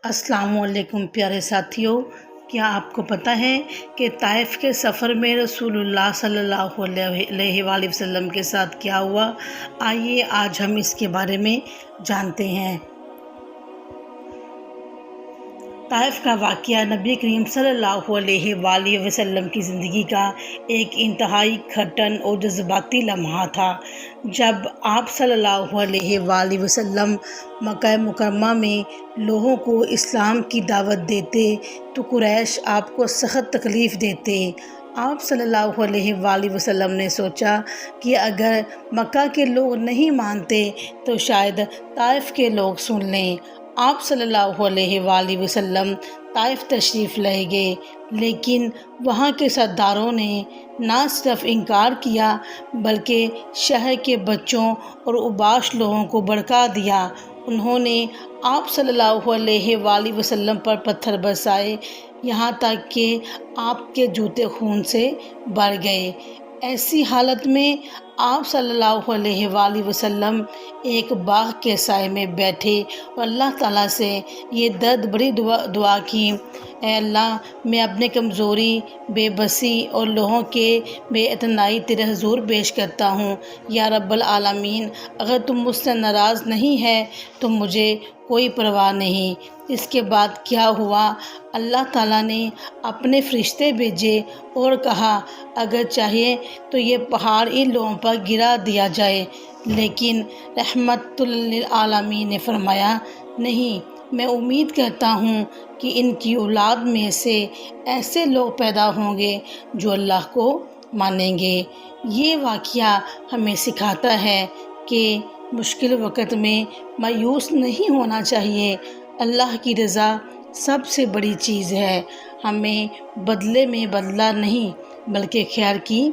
السلام علیکم پیارے ساتھیوں، کیا آپ کو پتہ ہے کہ طائف کے سفر میں رسول اللہ صلی اللہ علیہ وآلہ وسلم کے ساتھ کیا ہوا؟ آئیے آج ہم اس کے بارے میں جانتے ہیں۔ طائف کا واقعہ نبی کریم صلی اللہ علیہ وآلہ وسلم کی زندگی کا ایک انتہائی کھٹن اور جذباتی لمحہ تھا۔ جب آپ صلی اللہ علیہ وآلہ وسلم مکہ مکرمہ میں لوگوں کو اسلام کی دعوت دیتے تو قریش آپ کو سخت تکلیف دیتے۔ آپ صلی اللہ علیہ وآلہ وسلم نے سوچا کہ اگر مکہ کے لوگ نہیں مانتے تو شاید طائف کے لوگ سن لیں۔ آپ صلی اللہ علیہ وآلہ وسلم طائف تشریف لے گئے، لیکن وہاں کے سرداروں نے نہ صرف انکار کیا بلکہ شہر کے بچوں اور اوباش لوگوں کو بھڑکا دیا۔ انہوں نے آپ صلی اللہ علیہ وآلہ وسلم پر پتھر برسائے، یہاں تک کہ آپ کے جوتے خون سے بھر گئے۔ ایسی حالت میں آپ صلی اللہ علیہ وآلہ وسلم ایک باغ کے سائے میں بیٹھے اور اللہ تعالیٰ سے یہ درد بڑی دعا کی، اے اللہ، میں اپنے کمزوری، بے بسی اور لوگوں کے بے اعتنائی تیرے حضور پیش کرتا ہوں۔ یا رب العالمین، اگر تم مجھ سے ناراض نہیں ہے تو مجھے کوئی پرواہ نہیں۔ اس کے بعد کیا ہوا؟ اللہ تعالیٰ نے اپنے فرشتے بھیجے اور کہا اگر چاہیے تو یہ پہاڑ ان لوگوں پر گرا دیا جائے، لیکن رحمت للعالمین نے فرمایا نہیں، میں امید کرتا ہوں کہ ان کی اولاد میں سے ایسے لوگ پیدا ہوں گے جو اللہ کو مانیں گے۔ یہ واقعہ ہمیں سکھاتا ہے کہ مشکل وقت میں مایوس نہیں ہونا چاہیے۔ اللہ کی رضا سب سے بڑی چیز ہے۔ ہمیں بدلے میں بدلہ نہیں بلکہ خیر کی